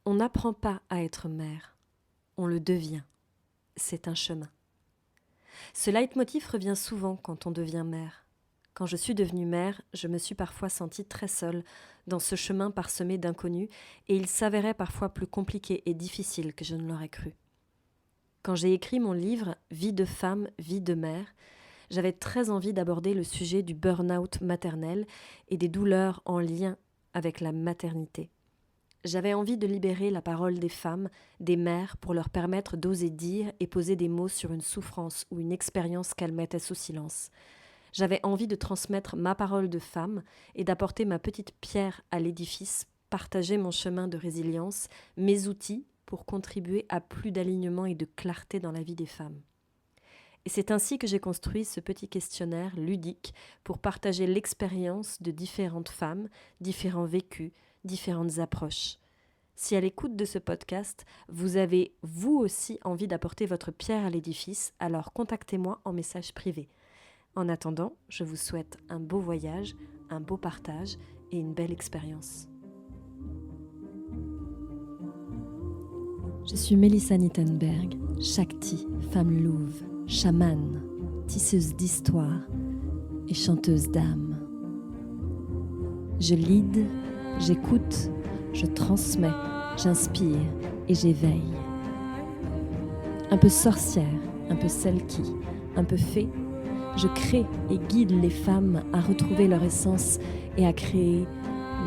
On n'apprend pas à être mère, on le devient. C'est un chemin. Ce leitmotiv revient souvent quand on devient mère. Quand je suis devenue mère, je me suis parfois sentie très seule dans ce chemin parsemé d'inconnus et il s'avérait parfois plus compliqué et difficile que je ne l'aurais cru. Quand j'ai écrit mon livre « Vie de femme, vie de mère », j'avais très envie d'aborder le sujet du burn-out maternel et des douleurs en lien avec la maternité. J'avais envie de libérer la parole des femmes, des mères, pour leur permettre d'oser dire et poser des mots sur une souffrance ou une expérience qu'elles mettaient sous silence. J'avais envie de transmettre ma parole de femme et d'apporter ma petite pierre à l'édifice, partager mon chemin de résilience, mes outils pour contribuer à plus d'alignement et de clarté dans la vie des femmes. Et c'est ainsi que j'ai construit ce petit questionnaire ludique pour partager l'expérience de différentes femmes, différents vécus, différentes approches. Si à l'écoute de ce podcast, vous avez vous aussi envie d'apporter votre pierre à l'édifice, alors contactez-moi en message privé. En attendant, je vous souhaite un beau voyage, un beau partage et une belle expérience. Je suis Mélissa Nittenberg, Shakti, femme louve, chamane, tisseuse d'histoire et chanteuse d'âme. Je lead, j'écoute, je transmets, j'inspire et j'éveille. Un peu sorcière, un peu selkie, un peu fée, je crée et guide les femmes à retrouver leur essence et à créer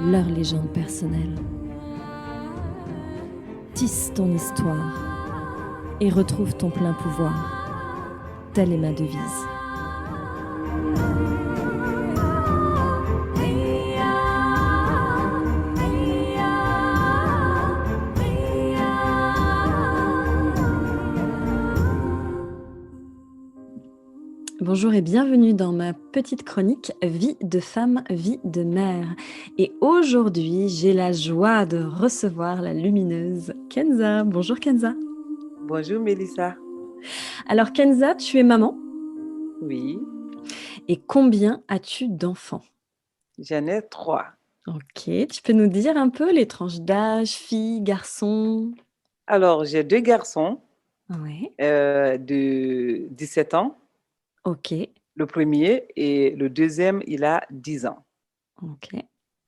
leur légende personnelle. Tisse ton histoire et retrouve ton plein pouvoir. Telle est ma devise. Bonjour et bienvenue dans ma petite chronique Vie de femme, vie de mère. Et aujourd'hui, j'ai la joie de recevoir la lumineuse Kenza. Bonjour Kenza. Bonjour Mélissa. Alors Kenza, tu es maman Oui, et combien as-tu d'enfants? j'en ai 3. Ok, tu peux nous dire un peu les tranches d'âge, filles, garçons? Alors, j'ai 2 garçons Ouais, de 17 ans, ok, le premier, et le deuxième, il a 10 ans. ok.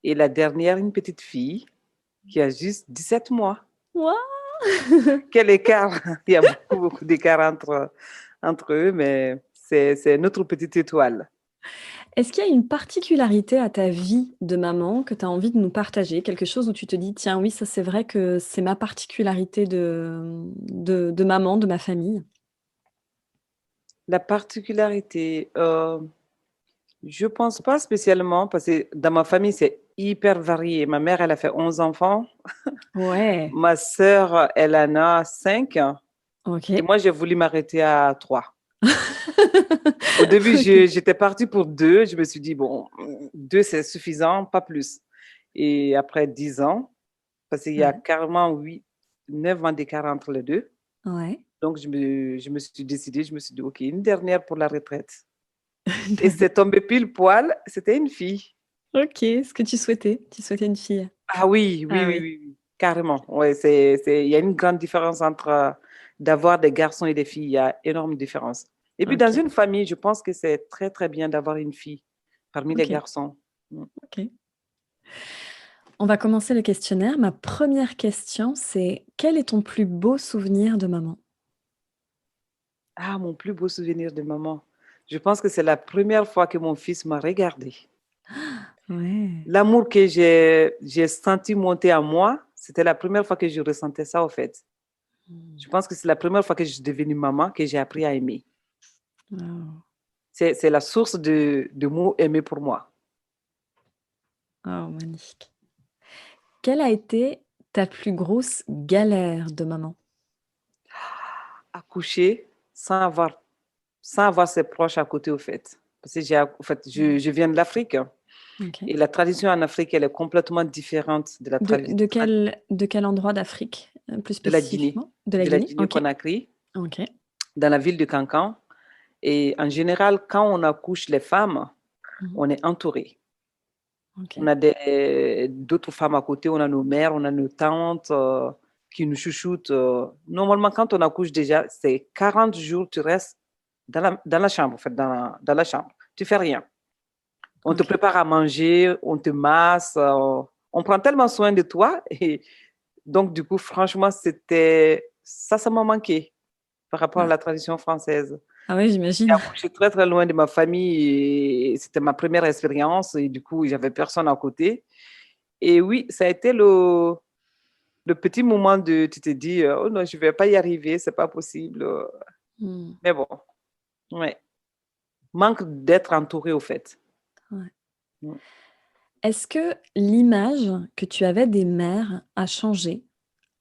Et la dernière, une petite fille qui a juste 17 mois. Waouh. Quel écart! Il y a beaucoup d'écart entre eux, mais c'est notre petite étoile. Est-ce qu'il y a une particularité à ta vie de maman que tu as envie de nous partager? Quelque chose où tu te dis: «Tiens, oui, ça, c'est vrai que c'est ma particularité de maman, de ma famille»? La particularité, je pense pas spécialement parce que dans ma famille, c'est hyper varié. Ma mère, elle a fait 11 enfants. Ouais, Ma sœur, elle en a 5 et OK. moi, j'ai voulu m'arrêter à 3. Au début, OK. j'étais partie pour 2. Je me suis dit, bon, 2, c'est suffisant, pas plus. Et après 10 ans, parce qu'il y a Ouais, carrément 9 ans d'écart entre les deux, ouais. donc je me suis décidée, je me suis dit, OK, une dernière pour la retraite. Et c'est tombé pile poil, c'était une fille. OK, ce que tu souhaitais? Tu souhaitais une fille? Ah oui, oui, Ah oui, oui, oui, oui, carrément. Ouais, il y a une grande différence entre d'avoir des garçons et des filles. Il y a énorme différence. Et puis, dans OK, une famille, je pense que c'est très, très bien d'avoir une fille parmi les OK, garçons. Mm. OK. On va commencer le questionnaire. Ma première question, c'est: quel est ton plus beau souvenir de maman? Ah, mon plus beau souvenir de maman. Je pense que c'est la première fois que mon fils m'a regardée. Ouais. L'amour que j'ai senti monter en moi, c'était la première fois que je ressentais ça, au fait. Mmh. Je pense que c'est la première fois que je suis devenue maman que j'ai appris à aimer. Waouh. C'est la source de mots aimés pour moi. Waouh, magnifique. Quelle a été ta plus grosse galère de maman? Accoucher sans avoir ses proches à côté, au fait. Parce que en fait, Mmh. je viens de l'Afrique OK. et la tradition en Afrique, elle est complètement différente de la De quel endroit d'Afrique, plus de la Guinée, spécifiquement? De la Guinée? OK. Conakry, OK. dans la ville de Cancan. Et en général, quand on accouche les femmes, Mmh. on est entouré. Ok. On a d'autres femmes à côté, on a nos mères, on a nos tantes qui nous chouchoutent. Normalement, quand on accouche déjà, c'est 40 jours, tu restes dans la chambre, en fait, dans la chambre. Tu fais rien. On te Ok. prépare à manger, on te masse, on prend tellement soin de toi. Et donc, du coup, franchement, ça m'a manqué par rapport à Ah, la tradition française. ah oui, J'ai j'imagine. accouché très, très loin de ma famille et c'était ma première expérience et du coup, j'avais personne à côté. Et oui, ça a été le petit moment de, tu te dis, oh non, je ne vais pas y arriver, c'est pas possible. Hmm. Mais bon, ouais. Manque d'être entouré au fait. Ouais. Mm. Est-ce que l'image que tu avais des mères a changé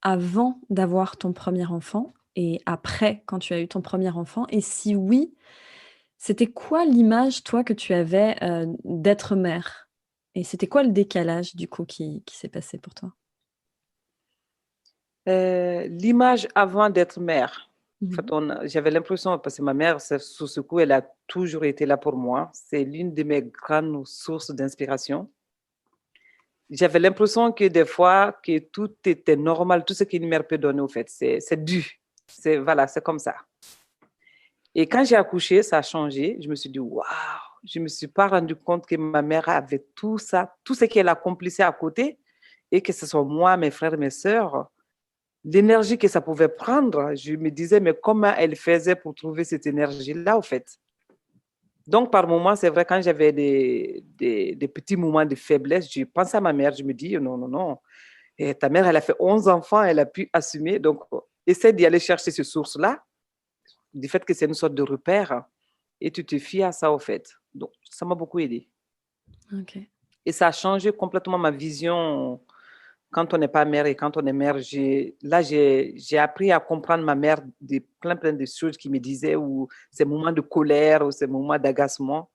avant d'avoir ton premier enfant et après quand tu as eu ton premier enfant? Et si oui, c'était quoi l'image, toi, que tu avais, d'être mère? Et c'était quoi le décalage, du coup, qui s'est passé pour toi? L'image avant d'être mère. En Mmh. fait, j'avais l'impression, parce que ma mère, sur ce coup, elle a toujours été là pour moi. C'est l'une de mes grandes sources d'inspiration. J'avais l'impression que des fois, que tout était normal, tout ce qu'une mère peut donner, au fait, c'est dû. Voilà, c'est comme ça. Et quand j'ai accouché, ça a changé. Je me suis dit, waouh, je ne me suis pas rendu compte que ma mère avait tout ça, tout ce qu'elle accomplissait à côté, et que ce soit moi, mes frères, mes sœurs, l'énergie que ça pouvait prendre. Je me disais, mais comment elle faisait pour trouver cette énergie-là, au fait? Donc, par moments, c'est vrai, quand j'avais des petits moments de faiblesse, je pense à ma mère, je me dis, non, non, non. Et ta mère, elle a fait 11 enfants, elle a pu assumer. Donc, essaie d'y aller chercher ces sources-là, du fait que c'est une sorte de repère, et tu te fies à ça, au fait. Donc, ça m'a beaucoup aidé. OK. Et ça a changé complètement ma vision quand on n'est pas mère et quand on est mère. J'ai appris à comprendre ma mère de plein de choses qui me disaient, ou ces moments de colère, ou ces moments d'agacement.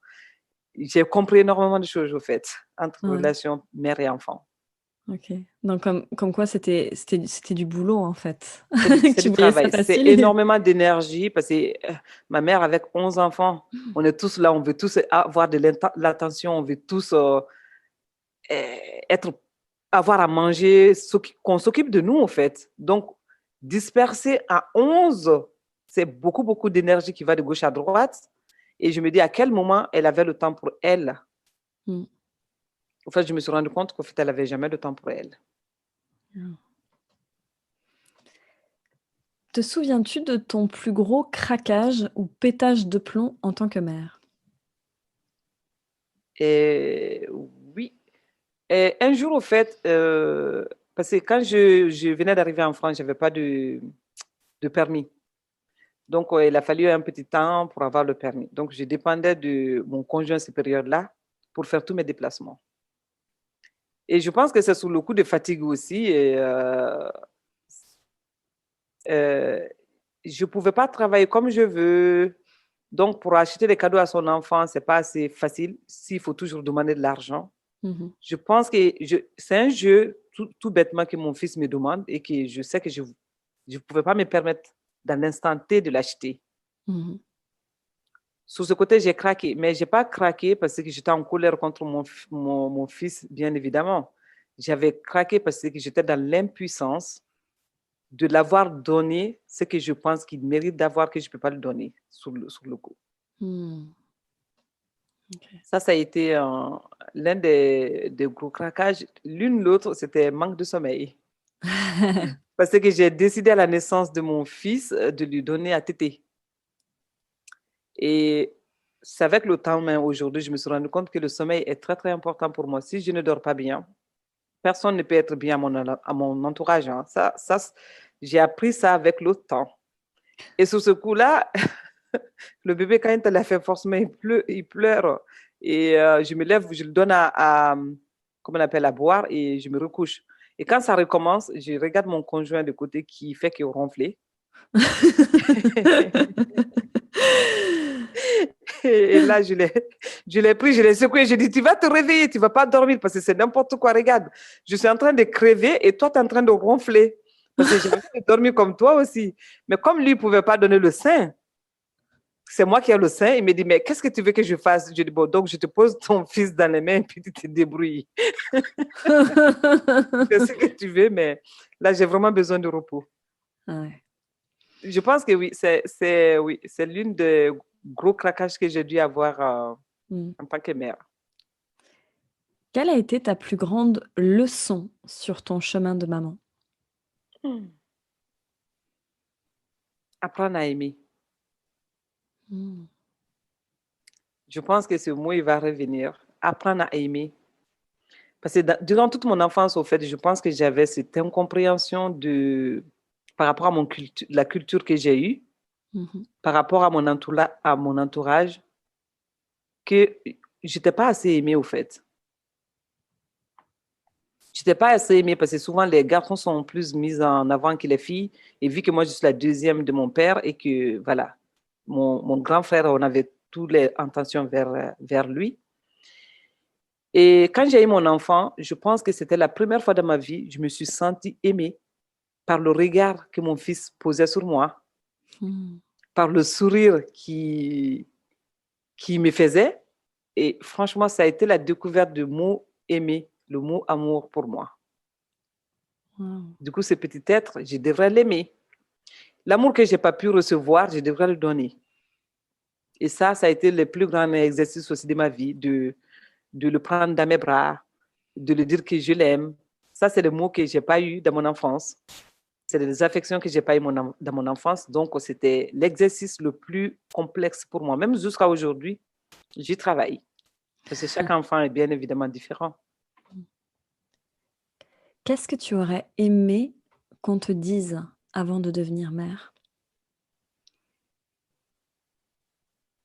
J'ai compris énormément de choses, au fait, entre Ouais, relation mère et enfant. OK. Donc comme quoi c'était du boulot, en fait. C'est Tu du voyais ça travail, c'est facile. énormément d'énergie parce que ma mère avec 11 enfants, on est tous là, on veut tous avoir de l'attention, on veut tous euh, être, avoir à manger, qu'on s'occupe de nous en fait. Donc, disperser à 11, c'est beaucoup, beaucoup d'énergie qui va de gauche à droite. Et je me dis à quel moment elle avait le temps pour elle. Mmh. En fait, je me suis rendu compte qu'en fait, elle n'avait jamais le temps pour elle. Mmh. Te souviens-tu de ton plus gros craquage ou pétage de plomb en tant que mère? Et oui. Et un jour, au fait, parce que quand je venais d'arriver en France, je n'avais pas de permis. Donc, il a fallu un petit temps pour avoir le permis. Donc, je dépendais de mon conjoint supérieur là pour faire tous mes déplacements. Et je pense que c'est sous le coup de fatigue aussi. Et, je ne pouvais pas travailler comme je veux. Donc, pour acheter des cadeaux à son enfant, ce n'est pas assez facile s'il faut toujours demander de l'argent. Mmh. Je pense que c'est un jeu tout bêtement que mon fils me demande et que je sais que je ne pouvais pas me permettre dans l'instant T de l'acheter. Mmh. Sur ce côté, j'ai craqué, mais je n'ai pas craqué parce que j'étais en colère contre mon fils, bien évidemment. J'avais craqué parce que j'étais dans l'impuissance de l'avoir donné ce que je pense qu'il mérite d'avoir, que je ne peux pas le donner sur le coup. Mmh. OK. Ça a été l'un des gros craquages. L'une, l'autre, c'était manque de sommeil. Parce que j'ai décidé à la naissance de mon fils de lui donner à téter. Et c'est avec le temps, mais aujourd'hui, je me suis rendu compte que le sommeil est très, très important pour moi. Si je ne dors pas bien, personne ne peut être bien à mon entourage, hein. J'ai appris ça avec le temps. Et sur ce coup-là, le bébé, quand il a fait forcément, il pleure. Et je me lève, je le donne comment on appelle, à boire et je me recouche. Et quand ça recommence, je regarde mon conjoint de côté qui fait qu'il ronfle. Et là, je l'ai pris, je l'ai secoué. Je dit, tu vas te réveiller, tu ne vas pas dormir parce que c'est n'importe quoi. Regarde, je suis en train de crever et toi, tu es en train de ronfler. Parce que j'ai envie de dormir comme toi aussi. Mais comme lui ne pouvait pas donner le sein, C'est moi qui ai le sein. Il me dit, mais qu'est-ce que tu veux que je fasse? Je dis, bon, donc je te pose ton fils dans les mains et puis tu te débrouilles. C'est ce que tu veux, mais là, j'ai vraiment besoin de repos. Ouais. Je pense que oui, c'est l'une des gros craquages que j'ai dû avoir en tant que mère. Quelle a été ta plus grande leçon sur ton chemin de maman? Hmm. Apprendre à aimer. Mmh. Je pense que ce mot, il va revenir. Apprendre à aimer. Parce que durant toute mon enfance, au fait, je pense que j'avais cette incompréhension par rapport à la culture que j'ai eue, Mmh. par rapport à mon entourage, que je n'étais pas assez aimée, au fait. Je n'étais pas assez aimée parce que souvent, les garçons sont plus mis en avant que les filles. Et vu que moi, je suis la deuxième de mon père et que, voilà, mon grand frère, on avait toutes les intentions vers lui. Et quand j'ai eu mon enfant, je pense que c'était la première fois dans ma vie, je me suis sentie aimée par le regard que mon fils posait sur moi, Mmh. par le sourire qui me faisait. Et franchement, ça a été la découverte du mot aimer, le mot amour pour moi. Waouh. Du coup, ce petit être, je devrais l'aimer. L'amour que je n'ai pas pu recevoir, je devrais le donner. Et ça a été le plus grand exercice aussi de ma vie, de le prendre dans mes bras, de lui dire que je l'aime. Ça, c'est le mot que je n'ai pas eu dans mon enfance. C'est des affections que je n'ai pas eues dans mon enfance. Donc, c'était l'exercice le plus complexe pour moi. Même jusqu'à aujourd'hui, j'y travaille. Parce que chaque enfant est bien évidemment différent. Qu'est-ce que tu aurais aimé qu'on te dise avant de devenir mère?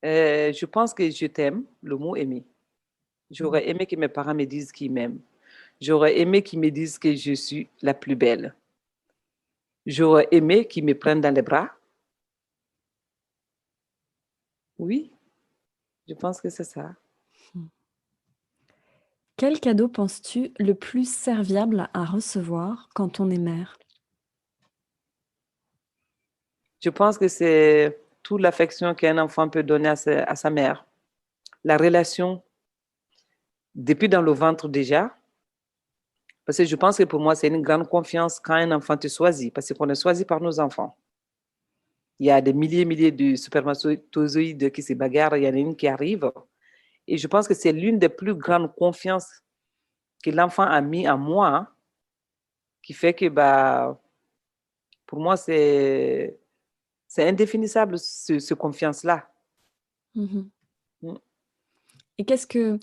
Je pense que je t'aime, le mot aimer. Mmh. J'aurais aimé que mes parents me disent qu'ils m'aiment. J'aurais aimé qu'ils me disent que je suis la plus belle. J'aurais aimé qu'ils me prennent dans les bras. Oui, je pense que c'est ça. Mmh. Quel cadeau penses-tu le plus serviable à recevoir quand on est mère? Je pense que c'est toute l'affection qu'un enfant peut donner à sa mère. La relation, depuis dans le ventre déjà, parce que je pense que pour moi, c'est une grande confiance quand un enfant te choisit, parce qu'on est choisi par nos enfants. Il y a des milliers de spermatozoïdes qui se bagarrent, il y en a une qui arrive. Et je pense que c'est l'une des plus grandes confiances que l'enfant a mis en moi, hein, qui fait que, bah, pour moi, c'est indéfinissable, ce confiance-là. Mmh. Mm. Et qu'est-ce que,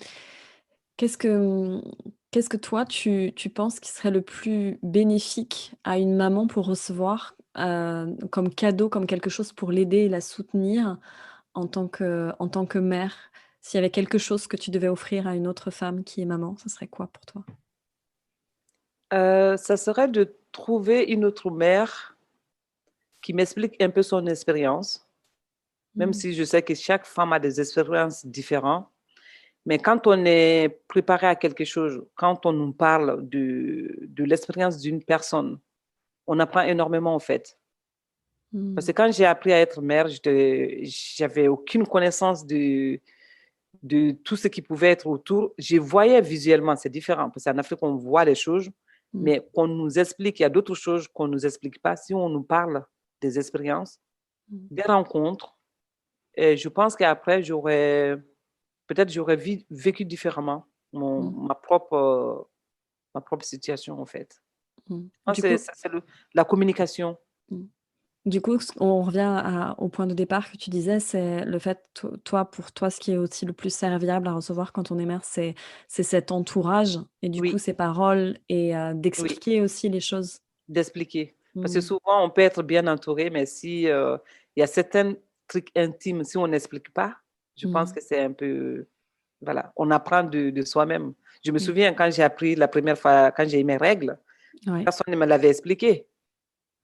qu'est-ce que toi tu penses qui serait le plus bénéfique à une maman pour recevoir, comme cadeau, comme quelque chose pour l'aider et la soutenir en tant que mère? S'il y avait quelque chose que tu devais offrir à une autre femme qui est maman, ce serait quoi pour toi? Ça serait de trouver une autre mère qui m'explique un peu son expérience, même Mmh. si je sais que chaque femme a des expériences différentes. Mais quand on est préparé à quelque chose, quand on nous parle de l'expérience d'une personne, on apprend énormément en fait. Parce Mmh. que quand j'ai appris à être mère, j'avais aucune connaissance de tout ce qui pouvait être autour. Je voyais visuellement, c'est différent, parce qu'en Afrique, on voit les choses, Mmh. mais qu'on nous explique, il y a d'autres choses qu'on ne nous explique pas. Si on nous parle des expériences, Mmh. des rencontres, et je pense qu'après, peut-être j'aurais vécu différemment Mmh. ma propre situation, en fait. Mmh. Je pense Du que coup c'est la communication. mmh. Du coup, on revient au point de départ que tu disais, c'est le fait, toi, pour toi, ce qui est aussi le plus serviable à recevoir quand on est mère, c'est cet entourage et du coup Oui, ces paroles et oui. d'expliquer aussi les choses. D'expliquer. Parce que Mmh. souvent, on peut être bien entouré, mais si, il y a certains trucs intimes, si on n'explique pas, je pense Mmh. que c'est un peu, voilà, on apprend de soi-même. Je me Mmh. souviens quand j'ai appris la première fois, quand j'ai eu mes règles, Ouais. personne ne me l'avait expliqué.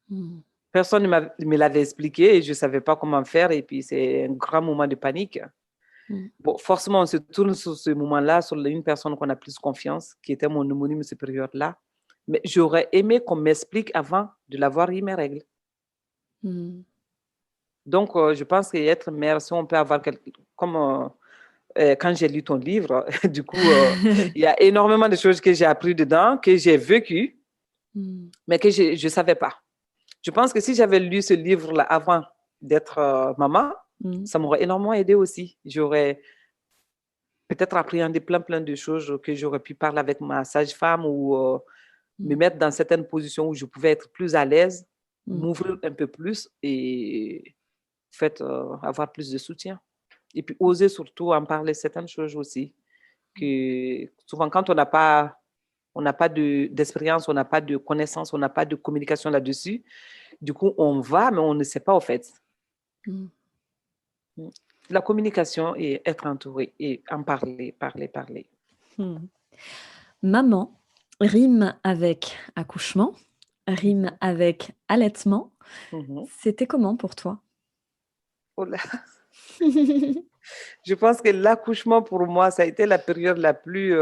Mmh. Personne ne me l'avait expliqué et je ne savais pas comment faire. Et puis, c'est un grand moment de panique. Mmh. Bon, forcément, on se tourne sur ce moment-là, sur une personne qu'on a plus confiance, qui était mon homonyme supérieur là. Mais j'aurais aimé qu'on m'explique avant de l'avoir eu mes règles. Mmh. Donc, je pense qu'être mère, si on peut avoir comme quand j'ai lu ton livre, du coup, il y a énormément de choses que j'ai appris dedans, que j'ai vécues, Mm. mais que je ne savais pas. Je pense que si j'avais lu ce livre-là avant d'être maman, Mm. ça m'aurait énormément aidé aussi. J'aurais peut-être appréhendé plein de choses que j'aurais pu parler avec ma sage-femme ou me Mm. mettre dans certaines positions où je pouvais être plus à l'aise, Mm. m'ouvrir un peu plus et en fait, avoir plus de soutien. Et puis oser surtout en parler certaines choses aussi. Que souvent, quand on n'a pas d'expérience, on n'a pas de connaissances, on n'a pas de communication là-dessus, du coup, on va, mais on ne sait pas au fait. Mm. La communication et être entouré et en parler. Mm. Maman rime avec accouchement, rime Mhm. avec allaitement. Mhm. C'était comment pour toi? Oh là. Je pense que l'accouchement, pour moi, ça a été la période la plus...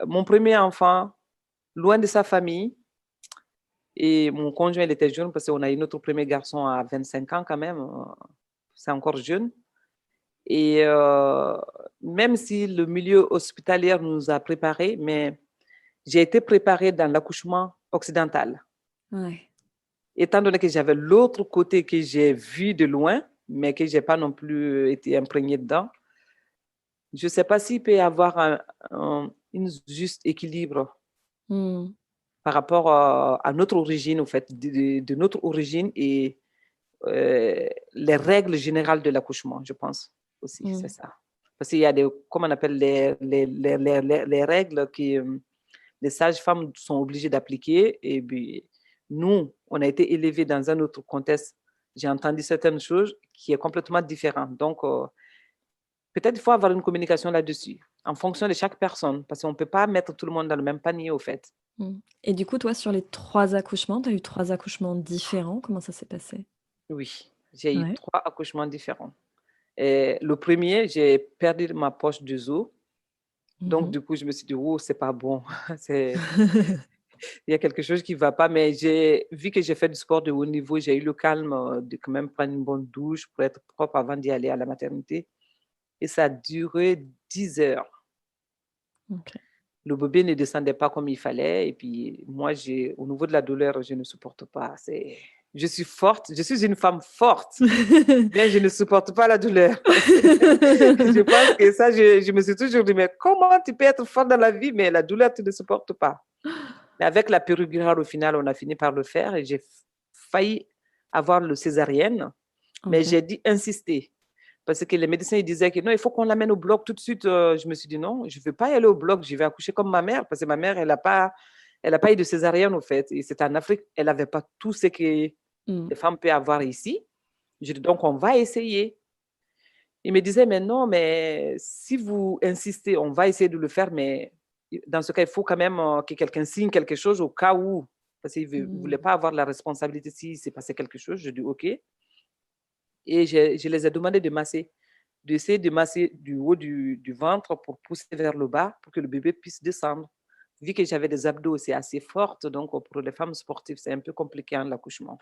mon premier enfant, loin de sa famille. Et mon conjoint, il était jeune parce qu'on a eu notre premier garçon à 25 ans quand même. C'est encore jeune. Et même si le milieu hospitalier nous a préparés, mais j'ai été préparée dans l'accouchement occidental. Ouais. Étant donné que j'avais l'autre côté que j'ai vu de loin, mais que je n'ai pas non plus été imprégnée dedans, je ne sais pas s'il peut y avoir un juste équilibre Mm. par rapport à notre origine, au fait, de notre origine et les règles générales de l'accouchement, je pense aussi, c'est Mm. ça. Parce qu'il y a des, comment on appelle, les règles que les sages-femmes sont obligées d'appliquer. Et puis, nous, on a été élevés dans un autre contexte. J'ai entendu certaines choses qui est complètement différent. Donc, peut-être il faut avoir une communication là-dessus, en fonction de chaque personne, parce qu'on ne peut pas mettre tout le monde dans le même panier, au fait. Mm. Et du coup, toi, sur les 3 accouchements, tu as eu 3 accouchements différents. Comment ça s'est passé? Oui, j'ai eu Ouais. 3 accouchements différents. Et le premier, j'ai perdu ma poche de os. Donc, Mhm. du coup, je me suis dit, oh, c'est pas bon. C'est, il y a quelque chose qui ne va pas. Mais j'ai vu que j'ai fait du sport de haut niveau. J'ai eu le calme de quand même prendre une bonne douche pour être propre avant d'y aller à la maternité. Et ça a duré 10 heures. Ok. Le bébé ne descendait pas comme il fallait. Et puis, moi, au niveau de la douleur, je ne supporte pas. Je suis forte. Je suis une femme forte. Mais je ne supporte pas la douleur. Je pense que ça, je me suis toujours dit, mais comment tu peux être forte dans la vie, mais la douleur, tu ne supportes pas. Mais avec la péridurale, au final, on a fini par le faire et j'ai failli avoir le césarienne, mais Ok. j'ai dit insister. Parce que les médecins ils disaient que non, il faut qu'on l'amène au bloc tout de suite. Je me suis dit non, je ne veux pas y aller au bloc, je vais accoucher comme ma mère, parce que ma mère, elle a pas eu de césarienne, au fait. Et c'était en Afrique, elle n'avait pas tout ce que les Mm. femmes peuvent avoir ici. Je dis donc, on va essayer. Il me disait, mais non, mais si vous insistez, on va essayer de le faire, mais dans ce cas, il faut quand même que quelqu'un signe quelque chose au cas où, parce qu'il ne voulait Mm. pas avoir la responsabilité s'il s'est passé quelque chose. Je dis, OK. Et je les ai demandé de masser, d'essayer de masser du haut du ventre pour pousser vers le bas, pour que le bébé puisse descendre. Vu que j'avais des abdos aussi assez fortes, donc pour les femmes sportives, c'est un peu compliqué en l'accouchement.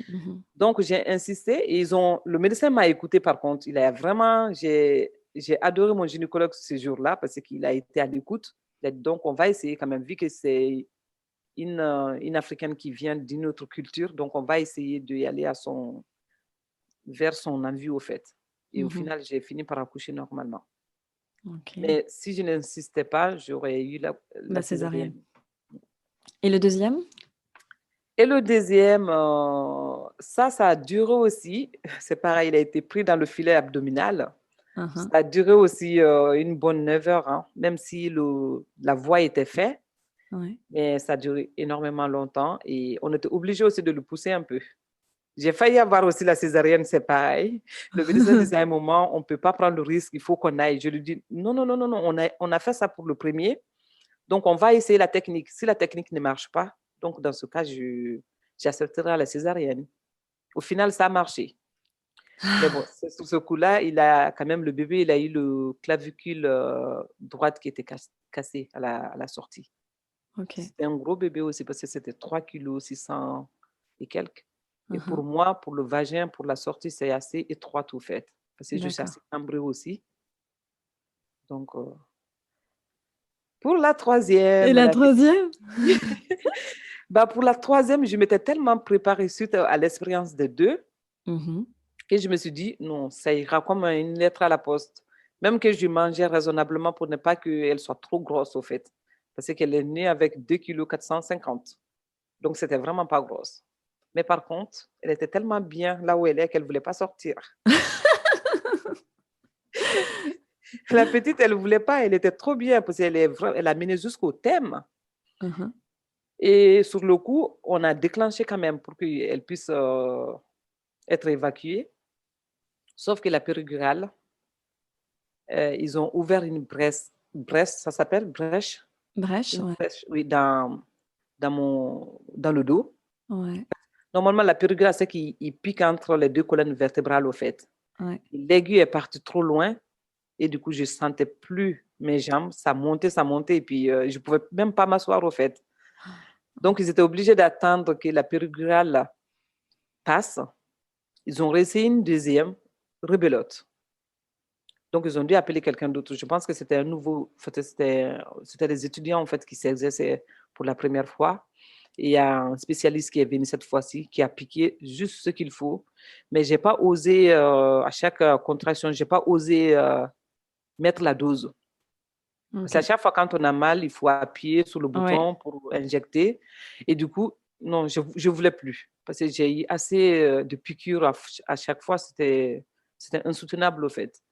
Mhm. Donc, j'ai insisté et le médecin m'a écouté par contre. Il a vraiment, j'ai adoré mon gynécologue ce jour-là parce qu'il a été à l'écoute. Donc, on va essayer quand même, vu que c'est une Africaine qui vient d'une autre culture. Donc, on va essayer d'y aller vers son envie au fait. Et au Mhm. final, j'ai fini par accoucher normalement. Ok. Mais si je n'insistais pas, j'aurais eu la La césarienne. césarienne. Et le deuxième? Et le deuxième, ça a duré aussi. C'est pareil, il a été pris dans le filet abdominal. Ça Mhm. a duré aussi une bonne 9 heures, hein, même si la voie était faite, Ouais. mais ça a duré énormément longtemps et on était obligé aussi de le pousser un peu. J'ai failli avoir aussi la césarienne, c'est pareil. Le médecin disait à un moment, on ne peut pas prendre le risque, il faut qu'on aille. Je lui dis, non, non, non, non, non, on a fait ça pour le premier, donc on va essayer la technique. Si la technique ne marche pas, donc dans ce cas, j'accepterai la césarienne. Au final, ça a marché. Mais bon, sur ce coup-là, quand même, le bébé, il a eu le clavicule droite qui était cassé à la sortie. Ok. C'était un gros bébé aussi parce que c'était 3 kilos 600 et quelques. Et pour Mmh. moi, pour le vagin, pour la sortie, c'est assez étroit au fait, parce que je suis D'accord. assez cambrée aussi. Donc, pour la Et troisième, la la petite troisième. bah, pour la troisième, je m'étais tellement préparée suite à l'expérience des 2 Mmh. que je me suis dit: «Non, ça ira comme une lettre à la poste». Même que je mangeais raisonnablement pour ne pas qu'elle soit trop grosse au fait, parce qu'elle est née avec 2 kg 450. Donc c'était vraiment pas grosse. Mais par contre, elle était tellement bien là où elle est qu'elle voulait pas sortir. La petite, elle voulait pas, elle était trop bien parce elle a mené jusqu'au thème. Mmh. Et sur le coup, on a déclenché quand même pour qu'elle puisse, être évacuée. Sauf que la péridurale, ils ont ouvert une brèche, ça s'appelle brèche? Brèche, Une ouais, brèche, oui, dans le dos. ouais, Normalement, la péridurale, c'est qu'il pique entre les 2 colonnes vertébrales, au fait. ouais. L'aiguille est partie trop loin et du coup, je sentais plus mes jambes. Ça montait et puis, je pouvais même pas m'asseoir, au fait. Donc ils étaient obligés d'attendre que la péridurale passe. Ils ont réessayé une deuxième, rebelote. Donc ils ont dû appeler quelqu'un d'autre. Je pense que c'était un nouveau, en fait, c'était des étudiants en fait qui s'exerçaient pour la première fois. Et il y a un spécialiste qui est venu cette fois-ci, qui a piqué juste ce qu'il faut. Mais j'ai pas osé, à chaque contraction, j'ai pas osé mettre la dose. Parce qu'à OK. chaque fois quand on a mal, il faut appuyer sur le Ouais. bouton pour injecter. Et du coup, non, je voulais plus. Parce que j'ai eu assez de piqûres à chaque fois, c'était insoutenable au fait.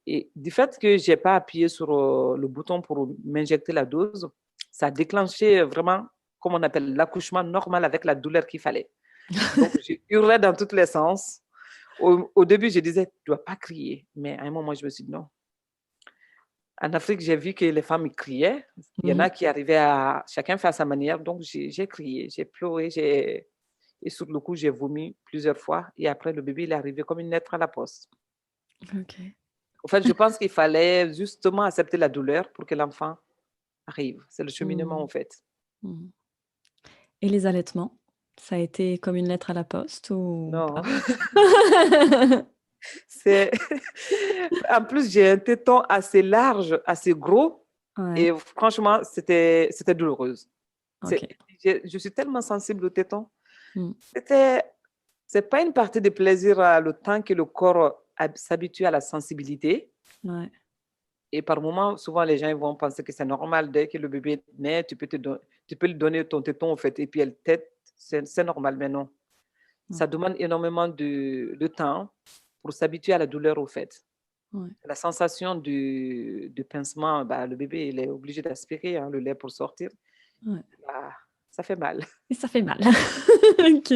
Et du fait que j'ai pas appuyé sur le bouton pour m'injecter la dose, ça a déclenché vraiment, comme on appelle, l'accouchement normal avec la douleur qu'il fallait. Donc, j'ai hurlé dans tous les sens. Au début, je disais, tu dois pas crier. Mais à un moment, je me suis dit, non. En Afrique, j'ai vu que les femmes ils criaient. Il y en Mmh. a qui arrivaient à chacun fait à sa manière. Donc, j'ai crié, j'ai pleuré, et sur le coup, j'ai vomi plusieurs fois. Et après, le bébé, il est arrivé comme une lettre à la poste. OK. En fait, je pense qu'il fallait justement accepter la douleur pour que l'enfant arrive. C'est le cheminement, en Mmh. fait. Mmh. Et les allaitements? Ça a été comme une lettre à la poste ou Non, pas? c'est en plus, j'ai un téton assez large, assez gros Ouais, et franchement, c'était douloureuse. C'est OK. je suis tellement sensible au téton. Mmh. C'était c'est pas une partie de plaisir, le temps que le corps s'habitue à la sensibilité. Ouais. Et par moment, souvent, les gens ils vont penser que c'est normal. Dès que le bébé naît, tu peux lui donner ton téton, en fait, et puis elle tète. C'est normal, mais non. Mmh. Ça demande énormément de temps pour s'habituer à la douleur, au fait. Ouais. La sensation de pincement, bah, le bébé, il est obligé d'aspirer, hein, le lait pour sortir. Ouais. Bah, ça fait mal. Et ça fait mal. OK.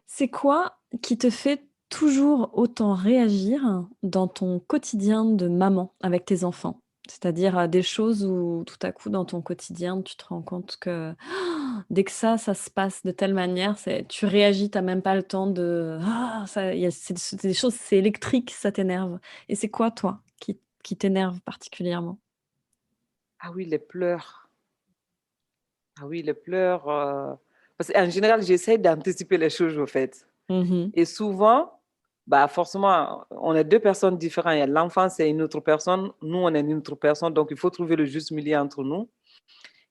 C'est quoi qui te fait toujours autant réagir dans ton quotidien de maman avec tes enfants? C'est-à-dire, des choses où tout à coup dans ton quotidien, tu te rends compte que dès que ça se passe de telle manière, c'est tu réagis, tu as même pas le temps de: «Ah!» ça il y a c'est des choses, c'est électrique, ça t'énerve. Et c'est quoi toi qui t'énerve particulièrement? Ah oui, les pleurs. Ah oui, les pleurs, parce qu'en général, j'essaie d'anticiper les choses, au fait. Mmh mh. Et souvent, bah, forcément, on est 2 personnes différentes. Il y a l'enfant, c'est une autre personne, nous, on est une autre personne, donc il faut trouver le juste milieu entre nous.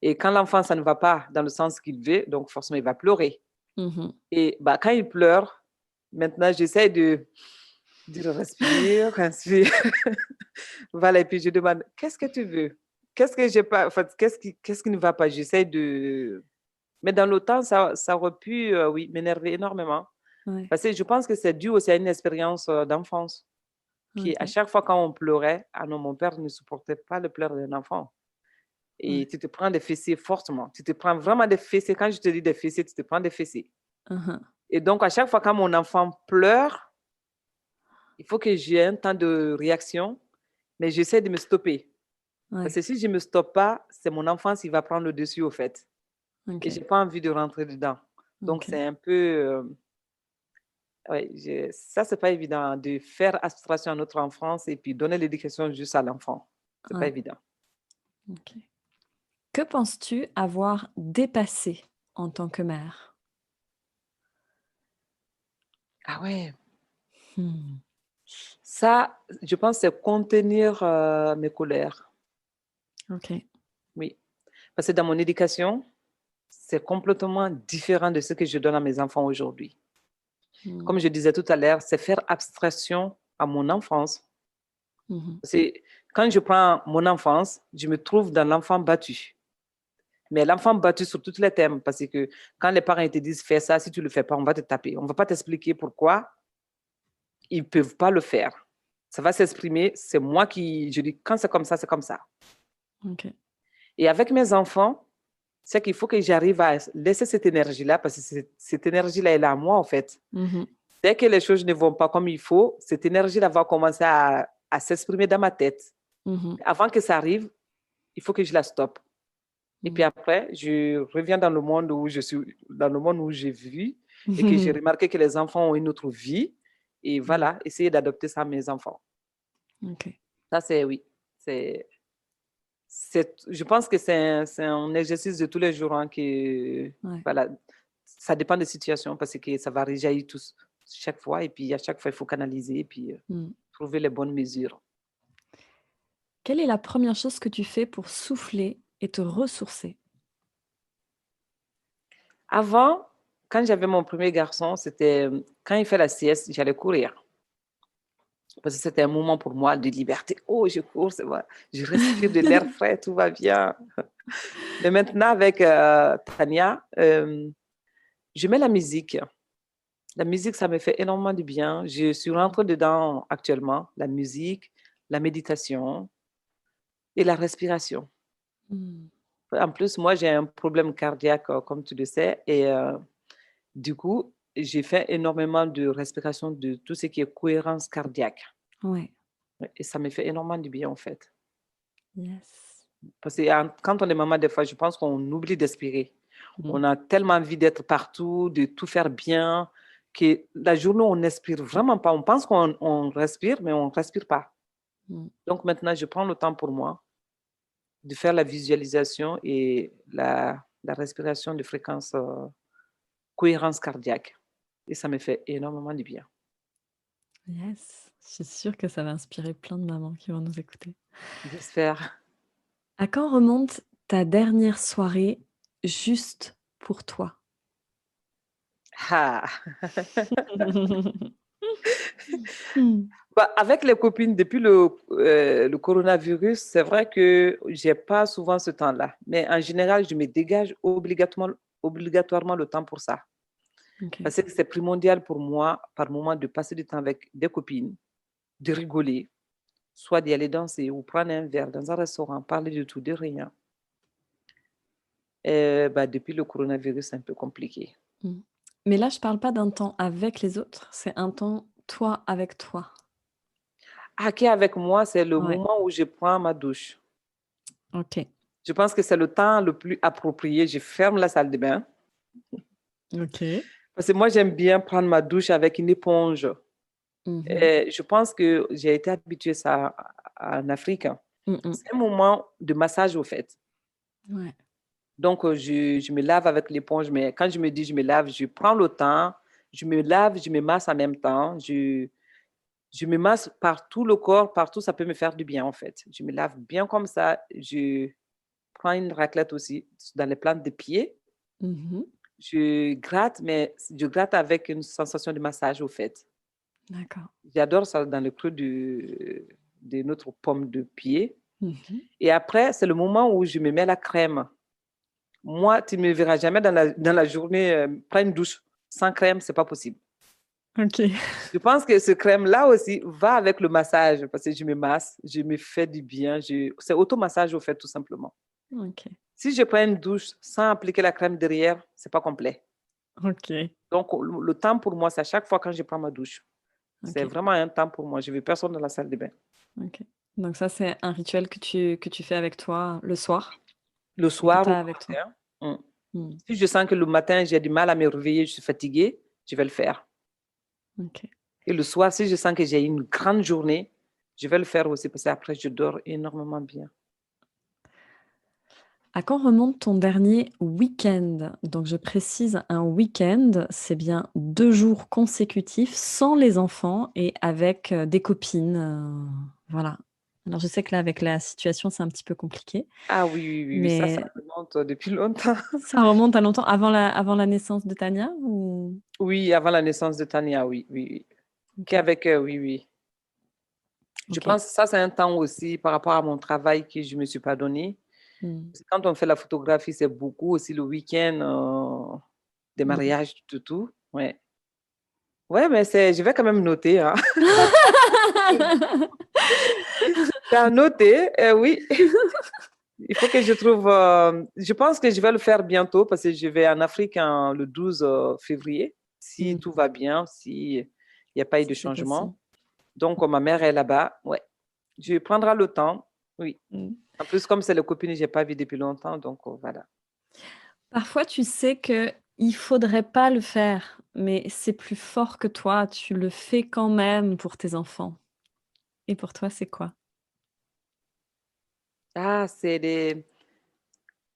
Et quand l'enfant, ça ne va pas dans le sens qu'il veut, donc forcément, il va pleurer. Mmh. Et bah, quand il pleure, maintenant, j'essaie de respirer, inspire. Voilà, et puis je demande: «Qu'est-ce que tu veux? Qu'est-ce que j'ai pas en fait, qu'est-ce qui ne va pas?» J'essaie de mais dans le temps, ça aurait pu, oui, m'énerver énormément. Ouais, Parce que je pense que c'est dû aussi à une expérience, d'enfance, qui à OK. chaque fois quand on pleurait, ah non, mon père ne supportait pas le pleurs d'un enfant et Ouais. tu te prends des fessées fortement. Tu te prends vraiment des fessées. Quand je te dis des fessées, tu te prends des fessées. Mmh mh. Et donc à chaque fois quand mon enfant pleure, il faut que j'ai un temps de réaction, mais j'essaie de me stopper. Parce Ouais, que si je ne me stoppe pas, c'est mon enfance qui va prendre le dessus, au fait. Et OK, j'ai pas envie de rentrer dedans. Donc OK. c'est un peu, ouais, ça, c'est pas évident de faire abstraction à notre enfance et puis donner l'éducation juste à l'enfant. C'est pas Ouais, évident. OK. Que penses-tu avoir dépassé en tant que mère? Ah ouais. Mmh. Ça, je pense, c'est contenir mes colères. OK. Oui. Parce que dans mon éducation, c'est complètement différent de ce que je donne à mes enfants aujourd'hui. Mmh. Comme je disais tout à l'heure, c'est faire abstraction à mon enfance. Mmh. C'est quand je prends mon enfance, je me trouve dans l'enfant battu. Mais l'enfant battu sur tous les thèmes, parce que quand les parents te disent fais ça, si tu ne le fais pas, on va te taper. On ne va pas t'expliquer pourquoi ils ne peuvent pas le faire. Ça va s'exprimer, c'est moi qui, je dis, quand c'est comme ça, c'est comme ça. OK. Et avec mes enfants, c'est qu'il faut que j'arrive à laisser cette énergie-là, parce que cette énergie-là, elle est à moi, en fait. Mmh. Dès que les choses ne vont pas comme il faut, cette énergie-là va commencer à s'exprimer dans ma tête. Mmh. Avant que ça arrive, il faut que je la stoppe. Et puis Mmh. après, je reviens dans le monde où je suis, dans le monde où j'ai vu et que j'ai Mmh. remarqué que les enfants ont une autre vie. Et Mmh. voilà, essayer d'adopter ça à mes enfants. OK. Ça, c'est oui. C'est, je pense que c'est un exercice de tous les jours hein, que, Ouais. voilà, ça dépend des situations parce que ça va réjaillir tous, chaque fois. Et puis, à chaque fois, il faut canaliser et puis Mmh. trouver les bonnes mesures. Quelle est la première chose que tu fais pour souffler et te ressourcer? Avant, quand j'avais mon premier garçon, c'était quand il fait la sieste, j'allais courir. Parce que c'était un moment pour moi de liberté. Oh, je cours, c'est vrai. Je respire de l'air frais, tout va bien. Mais maintenant, avec Tania, je mets la musique. La musique, ça me fait énormément de bien. Je suis rentrée dedans actuellement. La musique, la méditation et la respiration. Mmh. En plus, moi, j'ai un problème cardiaque, comme tu le sais. Et du coup, j'ai fait énormément de respiration de tout ce qui est cohérence cardiaque. Ouais. Ouais, et ça me fait énormément de bien, en fait. Yes. Parce que quand on est maman, des fois, je pense qu'on oublie d'aspirer. Mmh. On a tellement envie d'être partout, de tout faire bien, que la journée, on n'aspire vraiment pas. On pense qu'on respire, mais on ne respire pas. Mmh. Donc maintenant, je prends le temps pour moi de faire la visualisation et la respiration de fréquence cohérence cardiaque. Et ça me fait énormément de bien. Yes. Je suis sûre que ça va inspirer plein de mamans qui vont nous écouter. J'espère. À quand remonte ta dernière soirée juste pour toi? Ah. Mmh. Bah, avec les copines, depuis le coronavirus, c'est vrai que j'ai pas souvent ce temps-là. Mais en général, je me dégage obligatoirement le temps pour ça. OK. Parce que c'est primordial pour moi, par moment, de passer du temps avec des copines, de rigoler, soit d'y aller danser ou prendre un verre dans un restaurant, parler de tout, de rien. Et, bah, depuis le coronavirus, c'est un peu compliqué. Mmh. Mais là, je parle pas d'un temps avec les autres, c'est un temps toi avec toi. Ah, qui est avec moi, c'est le Ouais. moment où je prends ma douche. OK. Je pense que c'est le temps le plus approprié. Je ferme la salle de bain. OK. Parce que moi, j'aime bien prendre ma douche avec une éponge. Mmh. Et je pense que j'ai été habituée ça en Afrique, hein. Mmh mh. C'est un moment de massage, au fait. Ouais. Donc, je me lave avec l'éponge, mais quand je me dis je me lave, je prends le temps, je me lave, je me masse en même temps. Je me masse par tout le corps, partout, ça peut me faire du bien, en fait. Je me lave bien comme ça. Je prends une raclette aussi dans les plantes des pieds. Mmh. Je gratte, mais je gratte avec une sensation de massage, au fait. D'accord. J'adore ça dans le creux de notre pomme de pied. Mmh. Et après, c'est le moment où je me mets la crème. Moi, tu ne me verras jamais dans la journée prendre une douche sans crème, c'est pas possible. OK. Je pense que ce crème-là aussi va avec le massage parce que je me masse, je me fais du bien. C'est automassage au fait, tout simplement. OK. Si je prends une douche sans appliquer la crème derrière, c'est pas complet. OK. Donc, le temps pour moi, c'est à chaque fois quand je prends ma douche. C'est OK. vraiment un temps pour moi. Je ne veux personne dans la salle de bain. OK. Donc ça, c'est un rituel que tu fais avec toi le soir Le et que soir tu ou as le avec toi? matin. Mm. Mmh. Si je sens que le matin, j'ai du mal à me réveiller, je suis fatiguée, je vais le faire. OK. Et le soir, si je sens que j'ai une grande journée, je vais le faire aussi parce qu'après, je dors énormément bien. À quand remonte ton dernier week-end? Donc je précise, un week-end, c'est bien 2 jours consécutifs sans les enfants et avec, des copines, voilà. Alors je sais que là, avec la situation, c'est un petit peu compliqué, Ah oui, oui, oui, oui, ça mais remonte depuis longtemps. ça remonte à longtemps, avant la naissance de Tania ou? Oui, avant la naissance de Tania, oui, oui, oui. OK, Qu'avec, oui, oui. Je OK. pense que ça, c'est un temps aussi par rapport à mon travail que je ne me suis pas donné. Mmh. Parce que quand on fait la photographie, c'est beaucoup aussi le week-end, des Mmh. mariages, tout. Ouais. Ouais, mais je vais quand même noter, hein. C'est à noter, oui. Il faut que je trouve, je pense que je vais le faire bientôt parce que je vais en Afrique le 12 février, si Mmh. tout va bien, s'il n'y a pas eu de Si c'est possible. changement. Donc, ma mère est là-bas. Ouais. Je prendrai le temps. Oui. Mmh. En plus, comme c'est le copine que je n'ai pas vu depuis longtemps, donc voilà. Parfois, tu sais qu'il faudrait pas le faire, mais c'est plus fort que toi, tu le fais quand même pour tes enfants. Et pour toi, c'est quoi? Ah,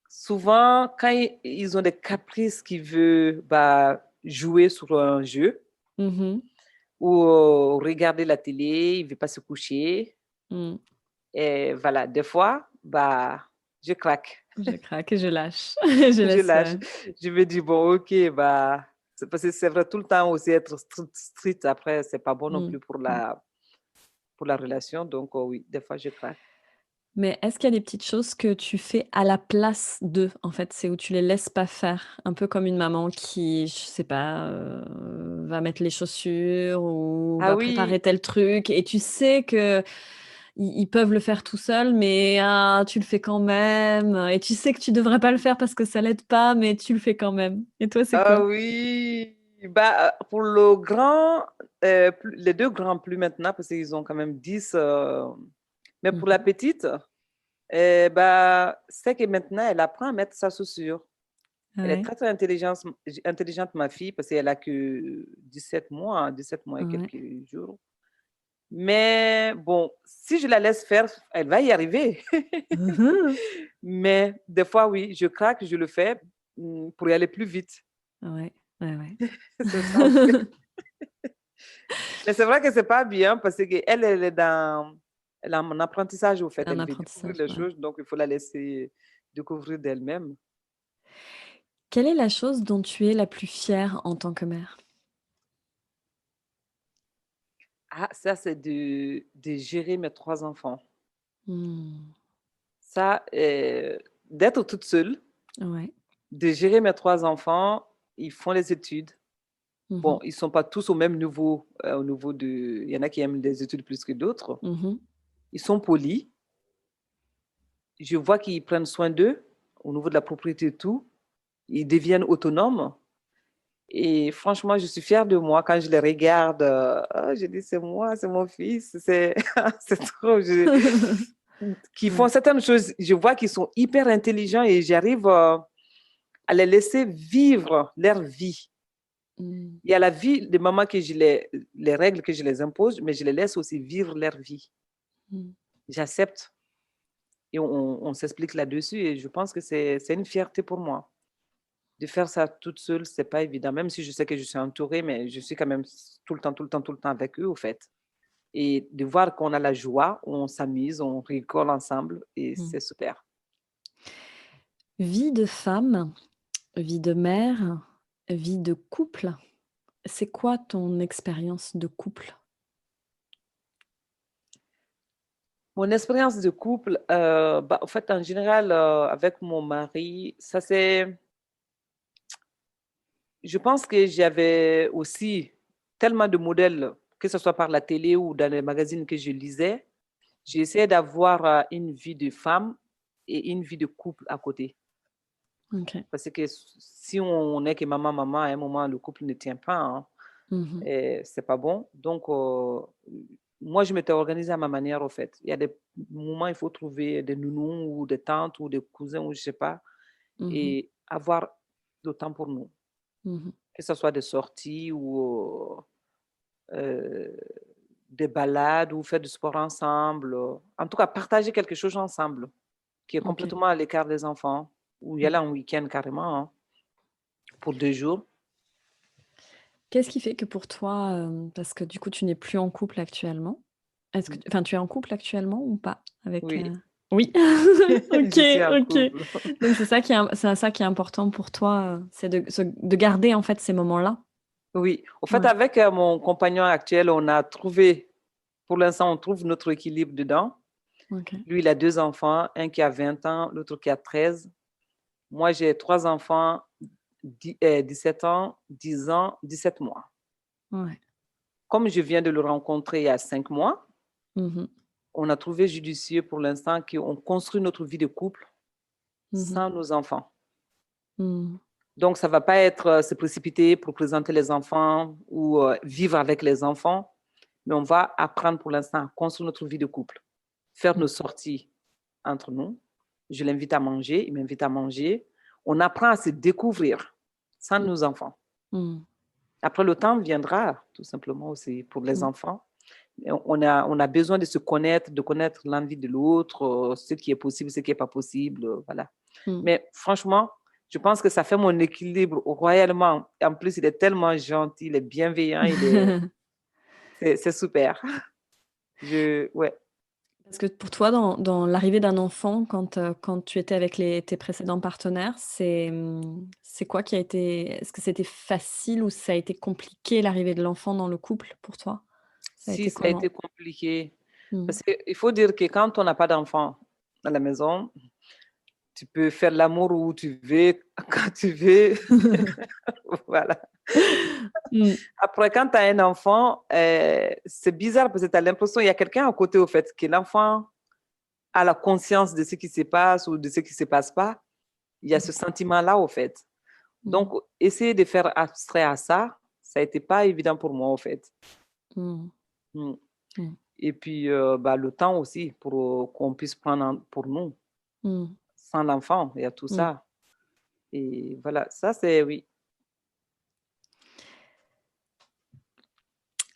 souvent, quand ils ont des caprices qui veulent bah, jouer sur un jeu Mmh. ou regarder la télé, ils ne veulent pas se coucher. Mmh. Et voilà, des fois, bah, je craque. Je craque et je lâche. Je Je laisse, lâche. Je me dis, bon, ok, bah, c'est parce que c'est vrai, tout le temps aussi être strict, après, c'est pas bon non mmh, plus mmh. pour la relation. Donc, oui, des fois, je craque. Mais est-ce qu'il y a des petites choses que tu fais à la place d'eux, en fait? C'est où tu les laisses pas faire? Un peu comme une maman qui, je sais pas, va mettre les chaussures ou Ah va oui, préparer tel truc et tu sais qu'ils ils peuvent le faire tout seuls, mais tu le fais quand même et tu sais que tu devrais pas le faire parce que ça l'aide pas, mais tu le fais quand même. Et toi, c'est ah quoi? oui. Bah, pour le grand, les deux grands plus maintenant, parce qu'ils ont quand même 10. Mais pour la Mmh. petite, bah, c'est que maintenant, elle apprend à mettre sa chaussure. Elle est Ouais, très, très intelligente, ma fille, parce qu'elle a que 17 mois, hein, 17 mois et ouais. quelques jours. Mais bon, si je la laisse faire, elle va y arriver. Mmh mh. Mais des fois, oui, je craque, je le fais pour y aller plus vite. Ouais, ouais, ouais. C'est ça, en fait. Mais c'est vrai que c'est pas bien parce qu'elle, elle est elle a un apprentissage, au fait. Un Elle veut découvrir apprentissage, les ouais. choses, donc il faut la laisser découvrir d'elle-même. Quelle est la chose dont tu es la plus fière en tant que mère? Ah, ça, c'est de gérer mes 3 enfants. Mmh. Ça, d'être toute seule, Ouais. de gérer mes 3 enfants, ils font les études. Mmh Bon, mh. ils ne sont pas tous au même niveau, au niveau de... Il y en a qui aiment les études plus que d'autres. Mmh mh. Ils sont polis. Je vois qu'ils prennent soin d'eux au niveau de la propriété et tout. Ils deviennent autonomes. Et franchement, je suis fière de moi quand je les regarde. Je dis, c'est moi, c'est mon fils. C'est trop. Qui font Ouais. certaines choses. Je vois qu'ils sont hyper intelligents et j'arrive à les laisser vivre leur vie. Mmh. Il y a la vie de maman que les règles que je les impose, mais je les laisse aussi vivre leur vie. Mmh. J'accepte et on s'explique là-dessus et je pense que c'est une fierté pour moi. De faire ça toute seule, c'est pas évident, même si je sais que je suis entourée, mais je suis quand même tout le temps, tout le temps, tout le temps avec eux, au fait. Et de voir qu'on a la joie, on s'amuse, on rigole ensemble et Mmh. c'est super. Vie de femme, vie de mère, vie de couple. C'est quoi ton expérience de couple? Mon expérience de couple, bah, en fait, en général, avec mon mari, ça c'est je pense que j'avais aussi tellement de modèles, que ce soit par la télé ou dans les magazines que je lisais. J'ai essayé d'avoir une vie de femme et une vie de couple à côté. OK. Parce que si on n'est que maman, maman, à un moment, le couple ne tient pas, hein, Mmh mh. et c'est pas bon. Donc, moi, je m'étais organisée à ma manière, au fait. Il y a des moments, il faut trouver des nounous ou des tantes ou des cousins ou je sais pas, Mmh mh. et avoir le temps pour nous. Mmh mh. Que ce soit des sorties ou euh, des balades ou faire du sport ensemble. En tout cas, partager quelque chose ensemble qui est OK. complètement à l'écart des enfants. ou y aller en week-end carrément, hein, pour 2 jours. Qu'est-ce qui fait que pour toi, parce que du coup, tu n'es plus en couple actuellement. Est-ce que Mm. enfin, tu es en couple actuellement ou pas avec, Oui, oui? OK, je suis en OK. couple. Donc c'est ça qui est important pour toi, c'est de garder, en fait, ces moments-là? Oui, au fait, Ouais, avec mon compagnon actuel, on a trouvé, pour l'instant, on trouve notre équilibre dedans. OK. Lui, il a 2 enfants, un qui a 20 ans, l'autre qui a 13. Moi, j'ai 3 enfants, 17 ans, 10 ans, 17 mois. Ouais. Comme je viens de le rencontrer il y a 5 mois, Mmh. on a trouvé judicieux pour l'instant qu'on construit notre vie de couple Mmh. sans nos enfants. Mmh. Donc, ça ne va pas être se précipiter pour présenter les enfants ou vivre avec les enfants, mais on va apprendre pour l'instant à construire notre vie de couple, faire Mmh. nos sorties entre nous. Je l'invite à manger, il m'invite à manger. On apprend à se découvrir sans Mmh. nos enfants. Mmh. Après, le temps viendra, tout simplement aussi, pour les Mmh. enfants. On a besoin de se connaître, de connaître l'envie de l'autre, ce qui est possible, ce qui n'est pas possible, voilà. Mmh. Mais franchement, je pense que ça fait mon équilibre royalement. En plus, il est tellement gentil, il est bienveillant, c'est super. Ouais. Parce que pour toi, dans l'arrivée d'un enfant, quand tu étais avec tes précédents partenaires, c'est quoi qui a été est-ce que c'était facile ou ça a été compliqué l'arrivée de l'enfant dans le couple pour toi? Ça a Si, été ça a été comment? compliqué. Mmh. Parce qu'il faut dire que quand on n'a pas d'enfant à la maison, tu peux faire l'amour où tu veux, quand tu veux. Voilà. Mmh. Après, quand tu as un enfant, c'est bizarre parce que tu as l'impression qu'il y a quelqu'un à côté, au fait, que l'enfant a la conscience de ce qui se passe ou de ce qui ne se passe pas. Il y a ce sentiment-là, au fait. Mmh. Donc, essayer de faire abstrait à ça, ça n'a été pas évident pour moi, au fait. Mmh. Mm. Mmh. Et puis, le temps aussi pour qu'on puisse prendre pour nous. Mmh. Sans l'enfant, il y a tout Mmh. ça. Et voilà, ça, c'est oui.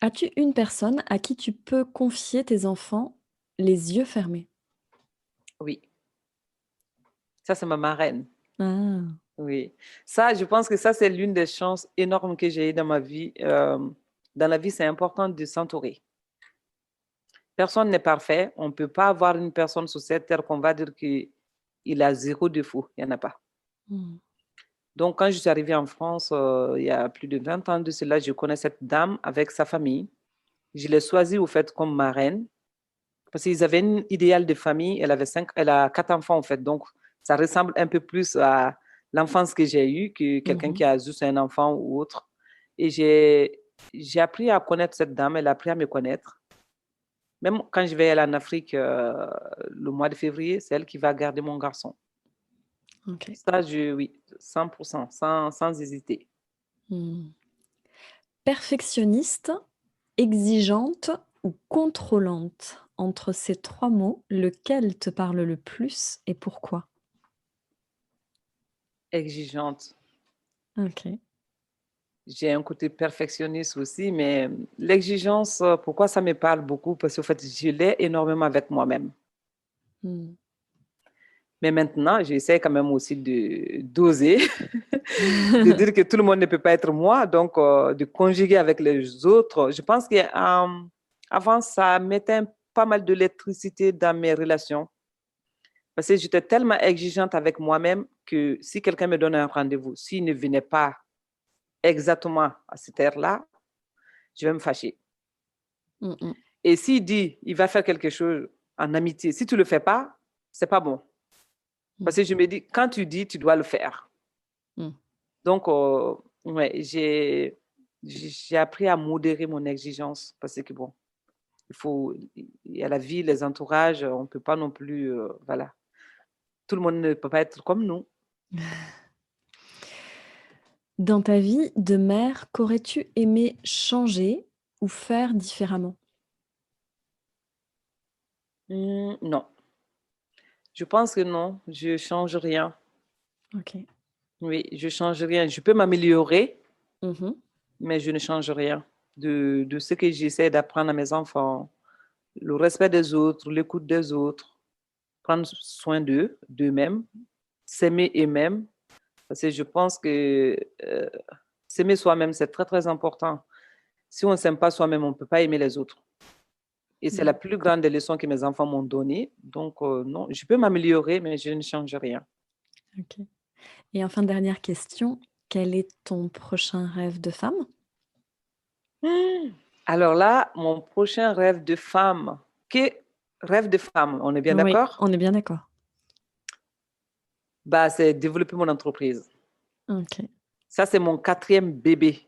As-tu une personne à qui tu peux confier tes enfants les yeux fermés? Oui, ça, c'est ma marraine. Ah! Oui. Ça, je pense que ça, c'est l'une des chances énormes que j'ai eues dans ma vie. Dans la vie, c'est important de s'entourer. Personne n'est parfait. On ne peut pas avoir une personne sur cette terre qu'on va dire qu'il a 0 défaut. Il n'y en a pas. Mmh. Donc, quand je suis arrivée en France, il y a plus de 20 ans de cela, je connais cette dame avec sa famille. Je l'ai choisie, au fait, comme marraine parce qu'ils avaient un idéal de famille. Elle a 4 enfants, en fait. Donc, ça ressemble un peu plus à l'enfance que j'ai eue que quelqu'un Mmh. qui a juste un enfant ou autre. Et j'ai appris à connaître cette dame. Elle a appris à me connaître. Même quand je vais aller en Afrique le mois de février, c'est elle qui va garder mon garçon. OK. Ça, oui, 100%, sans hésiter. Mmh. Perfectionniste, exigeante ou contrôlante? Entre ces 3 mots, lequel te parle le plus et pourquoi? Exigeante. OK. J'ai un côté perfectionniste aussi, mais l'exigence, pourquoi ça me parle beaucoup? Parce qu'en fait, je l'ai énormément avec moi-même. Mmh. Mais maintenant, j'essaie quand même aussi de d'oser, de dire que tout le monde ne peut pas être moi, donc de conjuguer avec les autres. Je pense qu'avant, ça mettait pas mal d'électricité dans mes relations. Parce que j'étais tellement exigeante avec moi-même que si quelqu'un me donne un rendez-vous, s'il ne venait pas exactement à cette heure-là, je vais me fâcher. Mmh mh. Et s'il dit, il va faire quelque chose en amitié, si tu ne le fais pas, c'est pas bon. Mmh. Parce que je me dis, quand tu dis, tu dois le faire. Mmh. Donc, ouais, j'ai appris à modérer mon exigence parce que bon, il y a la vie, les entourages, on ne peut pas non plus, voilà. Tout le monde ne peut pas être comme nous. Dans ta vie de mère, qu'aurais-tu aimé changer ou faire différemment? Non, je pense que non, je change rien. OK. Oui, je change rien. Je peux m'améliorer, Mmh mh. mais je ne change rien de ce que j'essaie d'apprendre à mes enfants. Le respect des autres, l'écoute des autres, prendre soin d'eux, d'eux-mêmes. s'aimer eux-mêmes. Parce que je pense que s'aimer soi-même, c'est très, très important. Si on ne s'aime pas soi-même, on ne peut pas aimer les autres. Et c'est la plus grande des leçons que mes enfants m'ont donnée. Donc, non, je peux m'améliorer, mais je ne change rien. Ok. Et enfin, dernière question, quel est ton prochain rêve de femme? Alors là, mon prochain rêve de femme, rêve de femme, on est bien Oui, d'accord? on est bien d'accord. Bah, c'est développer mon entreprise. Ok. Ça, c'est mon 4e bébé.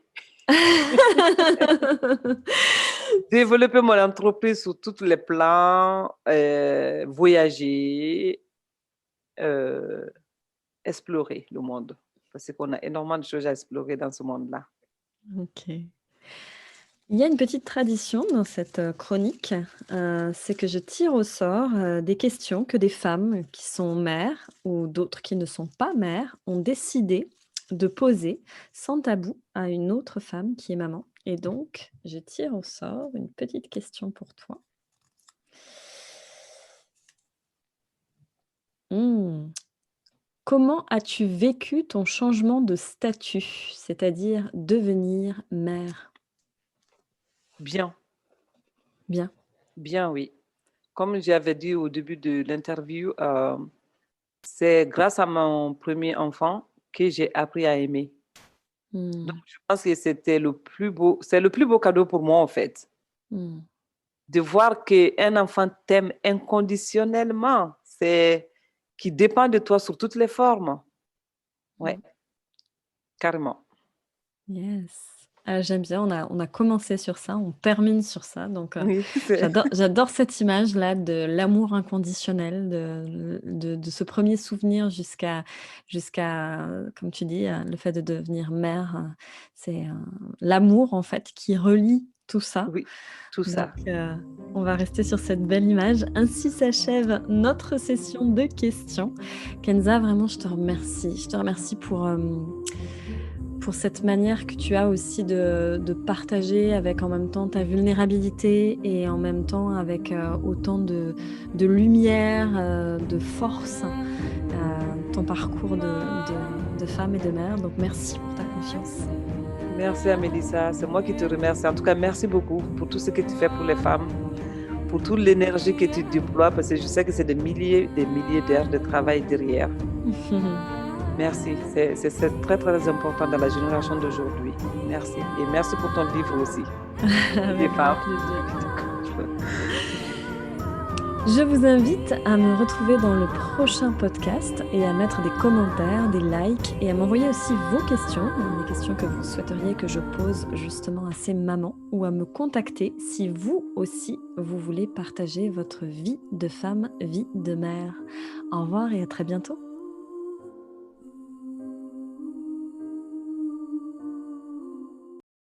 Développer mon entreprise sur tous les plans, voyager, explorer le monde. Parce qu'on a énormément de choses à explorer dans ce monde-là. Ok. Il y a une petite tradition dans cette chronique, c'est que je tire au sort des questions que des femmes qui sont mères ou d'autres qui ne sont pas mères ont décidé de poser sans tabou à une autre femme qui est maman. Et donc, je tire au sort une petite question pour toi. Comment as-tu vécu ton changement de statut, c'est-à-dire devenir mère? Bien, Bien. bien, oui. Comme j'avais dit au début de l'interview, c'est grâce à mon premier enfant que j'ai appris à aimer. Donc, Mmh. je pense que c'est le plus beau cadeau pour moi, en fait. Mmh. De voir qu'un enfant t'aime inconditionnellement, qui dépend de toi sous toutes les formes. Ouais, carrément. Yes. Ah, j'aime bien, on a commencé sur ça, on termine sur ça, donc Oui, j'adore cette image-là de l'amour inconditionnel, de ce premier souvenir jusqu'à, comme tu dis, le fait de devenir mère, c'est, l'amour, en fait, qui relie tout ça. oui, tout Donc, ça. on va rester sur cette belle image. Ainsi s'achève notre session de questions. Kenza, vraiment, je te remercie. Je te remercie pour cette manière que tu as aussi de partager avec en même temps ta vulnérabilité et en même temps avec autant de lumière, de force, ton parcours de femme et de mère. Donc, merci pour ta confiance. Merci à Mélissa, c'est moi qui te remercie. En tout cas, merci beaucoup pour tout ce que tu fais pour les femmes, pour toute l'énergie que tu déploies, parce que je sais que c'est des milliers d'heures de travail derrière. Merci, c'est très très important dans la génération d'aujourd'hui. Merci. Et merci pour ton livre aussi. Des Avec femmes. grand plaisir. Je vous invite à me retrouver dans le prochain podcast et à mettre des commentaires, des likes et à m'envoyer aussi vos questions, les questions que vous souhaiteriez que je pose justement à ces mamans, ou à me contacter si vous aussi vous voulez partager votre vie de femme, vie de mère. Au revoir et à très bientôt.